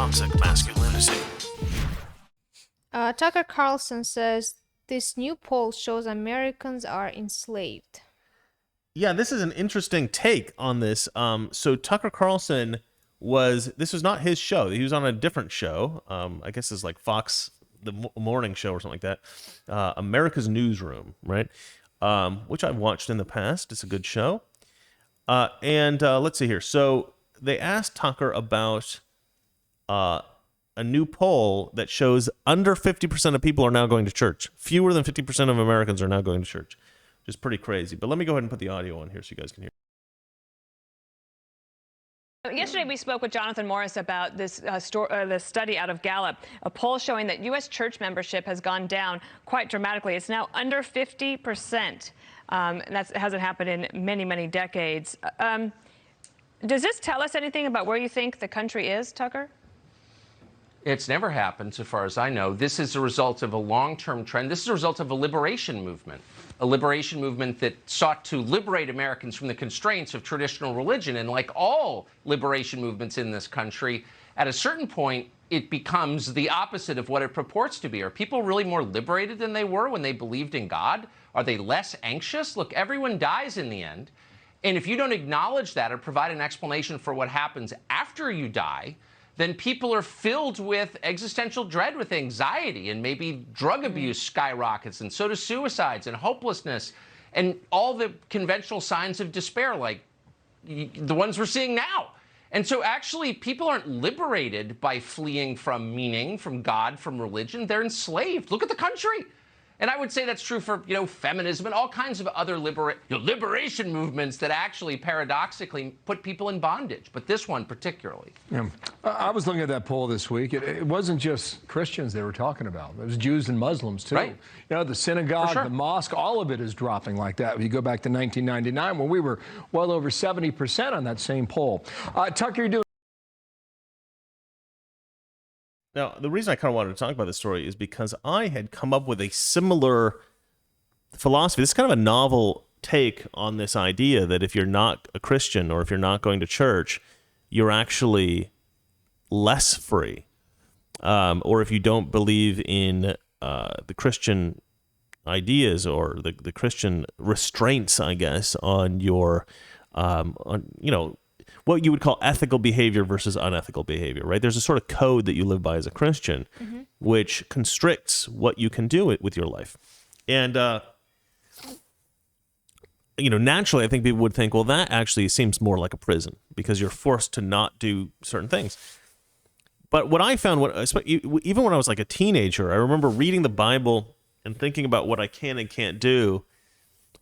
toxic masculinity. Tucker Carlson says this new poll shows Americans are enslaved. Yeah, this is an interesting take on this. So Tucker Carlson this was not his show. He was on a different show. I guess it's like Fox, the morning show or something like that. America's Newsroom, right? Which I've watched in the past. It's a good show. And let's see here. So they asked Tucker about a new poll that shows under 50% of people are now going to church. Fewer than 50% of Americans are now going to church, which is pretty crazy. But let me go ahead and put the audio on here so you guys can hear. Yesterday, we spoke with Jonathan Morris about this study out of Gallup, a poll showing that U.S. church membership has gone down quite dramatically. It's now under 50%. That hasn't happened in many, many decades. Does this tell us anything about where you think the country is, Tucker? It's never happened, so far as I know. This is a result of a long-term trend. This is a result of a liberation movement that sought to liberate Americans from the constraints of traditional religion. And like all liberation movements in this country, at a certain point, it becomes the opposite of what it purports to be. Are people really more liberated than they were when they believed in God? Are they less anxious? Look, everyone dies in the end. And if you don't acknowledge that or provide an explanation for what happens after you die, then people are filled with existential dread, with anxiety, and maybe drug abuse skyrockets, and so do suicides and hopelessness, and all the conventional signs of despair, like the ones we're seeing now. And so actually, people aren't liberated by fleeing from meaning, from God, from religion. They're enslaved. Look at the country. And I would say that's true for, feminism and all kinds of other liberation movements that actually paradoxically put people in bondage, but this one particularly. Yeah. I was looking at that poll this week. It wasn't just Christians they were talking about. It was Jews and Muslims, too. Right. The synagogue, the mosque, all of it is dropping like that. If you go back to 1999, when we were well over 70% on that same poll. Tucker, you're doing... Now, the reason I kind of wanted to talk about this story is because I had come up with a similar philosophy. This is kind of a novel take on this idea that if you're not a Christian or if you're not going to church, you're actually less free. Or if you don't believe in the Christian ideas or the Christian restraints, I guess, on your, what you would call ethical behavior versus unethical behavior, right? There's a sort of code that you live by as a Christian, which constricts what you can do with your life. And, naturally, I think people would think, well, that actually seems more like a prison because you're forced to not do certain things. But what I found, even when I was like a teenager, I remember reading the Bible and thinking about what I can and can't do,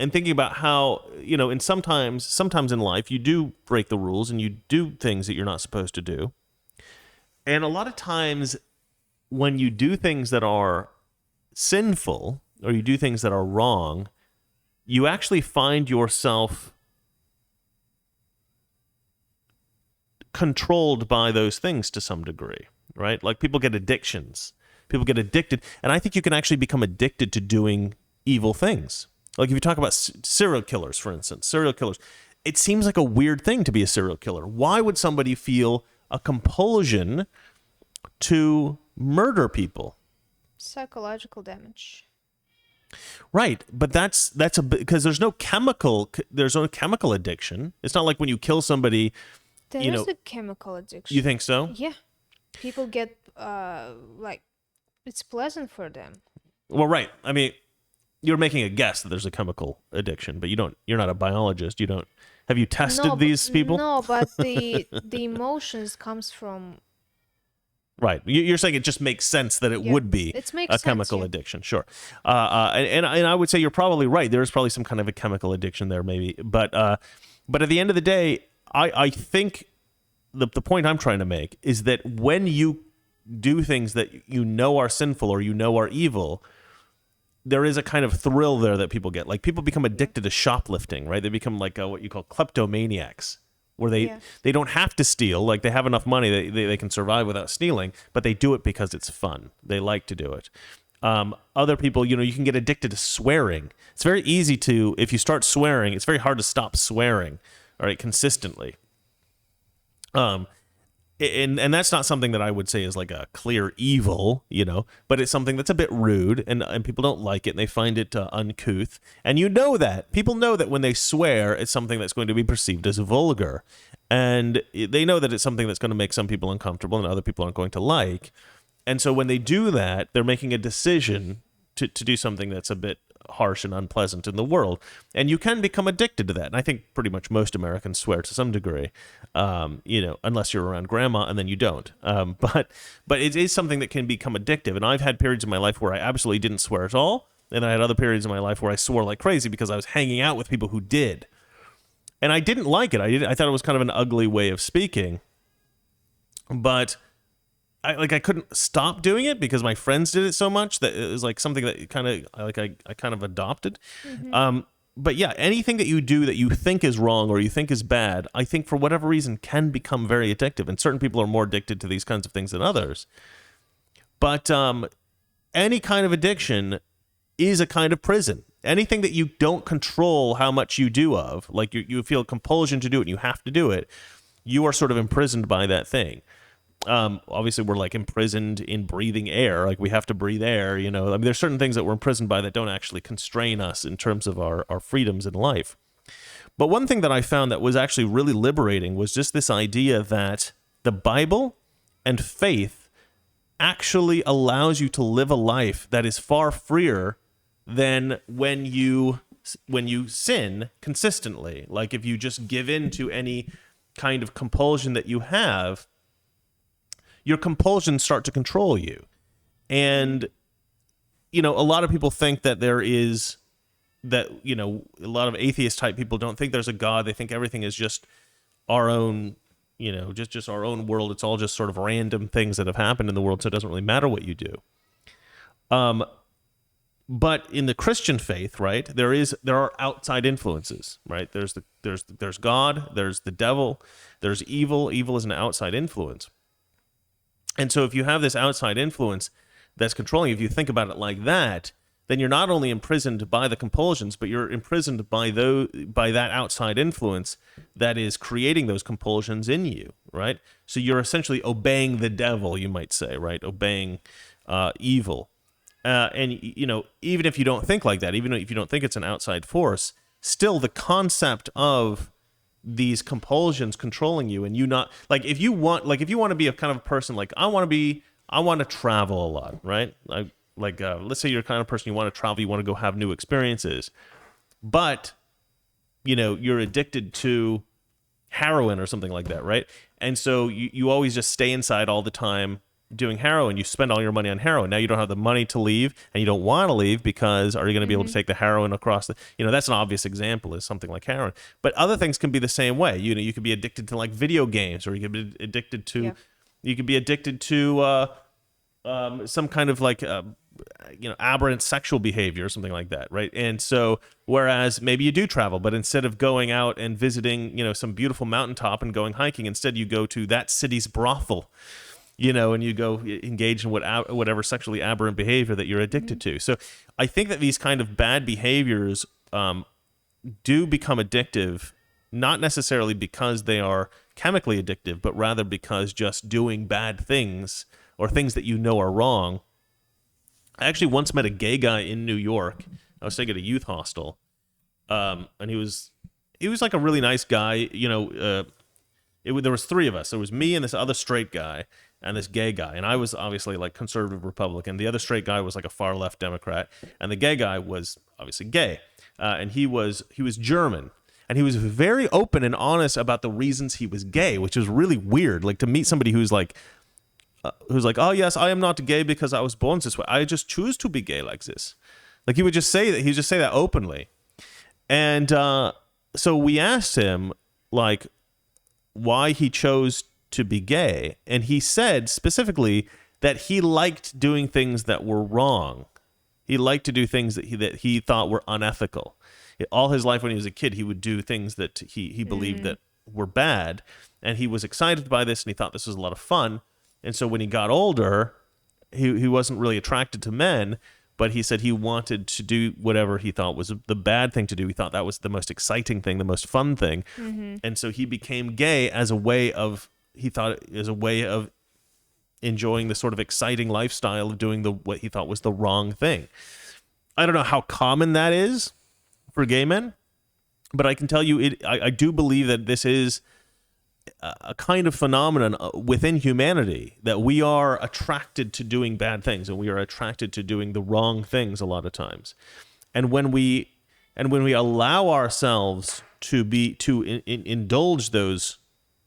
and thinking about how, and sometimes in life, you do break the rules and you do things that you're not supposed to do. And a lot of times when you do things that are sinful or you do things that are wrong, you actually find yourself controlled by those things to some degree, right? Like people get addictions. People get addicted. And I think you can actually become addicted to doing evil things. Like if you talk about serial killers, for instance, it seems like a weird thing to be a serial killer. Why would somebody feel a compulsion to murder people? Psychological damage. Right, but that's because there's no chemical addiction. It's not like when you kill somebody. There's a chemical addiction. You think so? Yeah, people get it's pleasant for them. Well, right. I mean, you're making a guess that there's a chemical addiction, but you're not a biologist. Have you tested these people? No, but the emotions comes from... Right. You're saying it just makes sense that it would be a chemical addiction. Sure. And I would say you're probably right. There's probably some kind of a chemical addiction there maybe. But at the end of the day, I think the point I'm trying to make is that when you do things that are sinful or are evil, there is a kind of thrill there that people get. Like people become addicted to shoplifting, right? They become like what you call kleptomaniacs, where they don't have to steal. Like they have enough money they can survive without stealing, but they do it because it's fun. They like to do it. Other people, you can get addicted to swearing. It's very easy if you start swearing, it's very hard to stop swearing, all right, consistently. and that's not something that I would say is like a clear evil, but it's something that's a bit rude, and people don't like it, and they find it uncouth. And people know that when they swear, it's something that's going to be perceived as vulgar, and they know that it's something that's going to make some people uncomfortable and other people aren't going to like. And so when they do that, they're making a decision to do something that's a bit harsh and unpleasant in the world, and you can become addicted to that. And I think pretty much most Americans swear to some degree, unless you're around grandma, and then you don't. But it is something that can become addictive. And I've had periods in my life where I absolutely didn't swear at all, and I had other periods in my life where I swore like crazy because I was hanging out with people who did, and I didn't like it. I thought it was kind of an ugly way of speaking, but I couldn't stop doing it because my friends did it so much that it was like something that I kind of adopted. Mm-hmm. But yeah, anything that you do that you think is wrong or you think is bad, I think for whatever reason can become very addictive. And certain people are more addicted to these kinds of things than others. But any kind of addiction is a kind of prison. Anything that you don't control how much you do of, like you feel compulsion to do it and you have to do it, you are sort of imprisoned by that thing. Obviously we're like imprisoned in breathing air, like we have to breathe air, there's certain things that we're imprisoned by that don't actually constrain us in terms of our freedoms in life. But one thing that I found that was actually really liberating was just this idea that the Bible and faith actually allows you to live a life that is far freer than when you sin consistently. Like if you just give in to any kind of compulsion that you have, your compulsions start to control you. And, a lot of people think that there is that, a lot of atheist type people don't think there's a God. They think everything is just our own, just our own world. It's all just sort of random things that have happened in the world. So it doesn't really matter what you do. But in the Christian faith, right, there are outside influences, right? There's God, there's the devil, there's evil. Evil is an outside influence. And so if you have this outside influence that's controlling you, if you think about it like that, then you're not only imprisoned by the compulsions, but you're imprisoned by that outside influence that is creating those compulsions in you, right? So you're essentially obeying the devil, you might say, right? Obeying evil. And, even if you don't think like that, even if you don't think it's an outside force, still the concept of these compulsions controlling you, and you not if you want to be a kind of a person like I want to travel a lot, right? Let's say you're the kind of person you want to travel, you want to go have new experiences, but you're addicted to heroin or something like that, right? And so you always just stay inside all the time doing heroin. You spend all your money on heroin. Now you don't have the money to leave, and you don't want to leave because are you going to be able to take the heroin across the, that's an obvious example is something like heroin. But other things can be the same way. You could be addicted to like video games, or you could be addicted to, some kind of like, aberrant sexual behavior or something like that, right? And so, whereas maybe you do travel, but instead of going out and visiting, some beautiful mountaintop and going hiking, instead you go to that city's brothel, and you go engage in whatever sexually aberrant behavior that you're addicted to. So I think that these kind of bad behaviors do become addictive, not necessarily because they are chemically addictive, but rather because just doing bad things or things that are wrong. I actually once met a gay guy in New York. I was staying at a youth hostel, and he was like a really nice guy. There was three of us. There was me and this other straight guy and this gay guy, and I was obviously like conservative Republican. The other straight guy was like a far left Democrat, and the gay guy was obviously gay, and he was German, and he was very open and honest about the reasons he was gay, which is really weird. Like to meet somebody who's like, oh yes, I am not gay because I was born this way. I just choose to be gay like this. Like he would just say that. He would just say that openly, and so we asked him like why he chose to be gay, and he said specifically that he liked doing things that were wrong. He liked to do things that he thought were unethical. All his life when he was a kid, he would do things that he believed that were bad, and he was excited by this, and he thought this was a lot of fun. And so when he got older, he wasn't really attracted to men, but he said he wanted to do whatever he thought was the bad thing to do. He thought that was the most exciting thing, the most fun thing. Mm-hmm. And so he became gay as a way of he thought it was a way of enjoying the sort of exciting lifestyle of doing what he thought was the wrong thing. I don't know how common that is for gay men, but I can tell you I do believe that this is a kind of phenomenon within humanity, that we are attracted to doing bad things, and we are attracted to doing the wrong things a lot of times. And when we allow ourselves to indulge those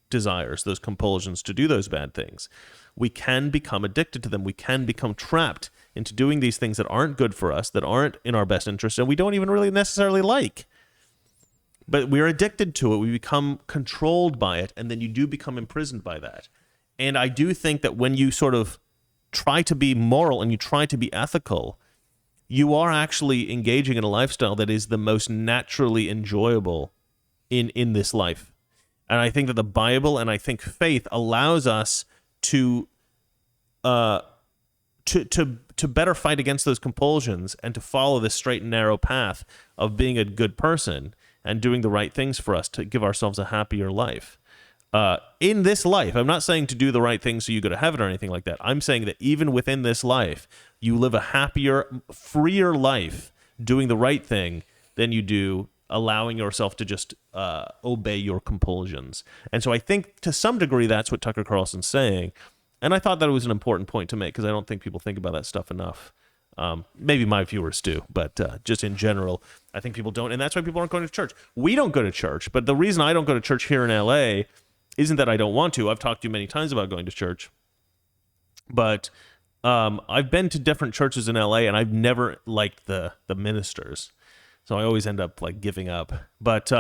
desires, those compulsions to do those bad things, we can become addicted to them. We can become trapped into doing these things that aren't good for us, that aren't in our best interest, and we don't even really necessarily like. But we're addicted to it. We become controlled by it, and then you do become imprisoned by that. And I do think that when you sort of try to be moral and you try to be ethical, you are actually engaging in a lifestyle that is the most naturally enjoyable in this life. And I think that the Bible and I think faith allows us to better fight against those compulsions and to follow this straight and narrow path of being a good person and doing the right things for us to give ourselves a happier life. In this life, I'm not saying to do the right thing so you go to heaven or anything like that. I'm saying that even within this life, you live a happier, freer life doing the right thing than you do allowing yourself to just obey your compulsions. And so I think to some degree that's what Tucker Carlson's saying. And I thought that it was an important point to make because I don't think people think about that stuff enough. Maybe my viewers do, but just in general, I think people don't. And that's why people aren't going to church. We don't go to church, but the reason I don't go to church here in LA isn't that I don't want to. I've talked to you many times about going to church. But I've been to different churches in LA, and I've never liked the ministers. So I always end up like giving up. But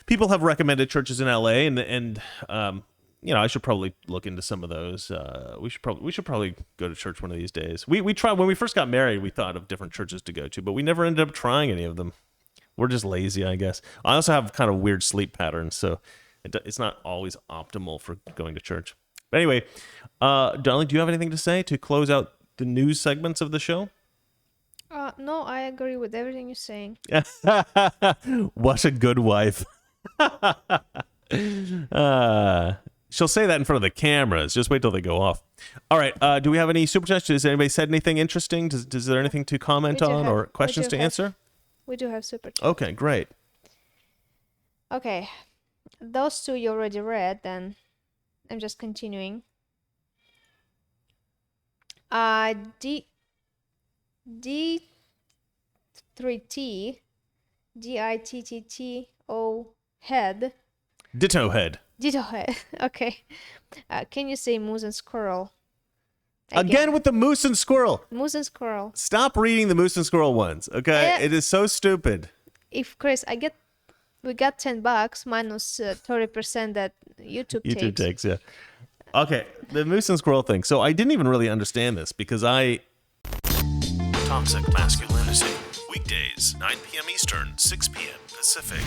people have recommended churches in LA, and I should probably look into some of those. We should probably go to church one of these days. We tried when we first got married. We thought of different churches to go to, but we never ended up trying any of them. We're just lazy, I guess. I also have kind of weird sleep patterns, so it's not always optimal for going to church. But anyway, darling, do you have anything to say to close out the news segments of the show? No, I agree with everything you're saying. What a good wife. She'll say that in front of the cameras. Just wait till they go off. All right. Do we have any super chats? Has anybody said anything interesting? Is there anything to comment on or questions to answer? We do have super chats. Okay, great. Okay. Those two you already read, then I'm just continuing. D3T DITTO head. Ditto head. Ditto head. Okay. Can you say moose and squirrel? Again with the moose and squirrel. Moose and squirrel. Stop reading the moose and squirrel ones, okay? It is so stupid. If Chris, we got $10 minus 30% that YouTube takes, yeah. Okay, the moose and squirrel thing. So I didn't even really understand this because Toxic Masculinity. Weekdays, 9 p.m. Eastern, 6 p.m. Pacific.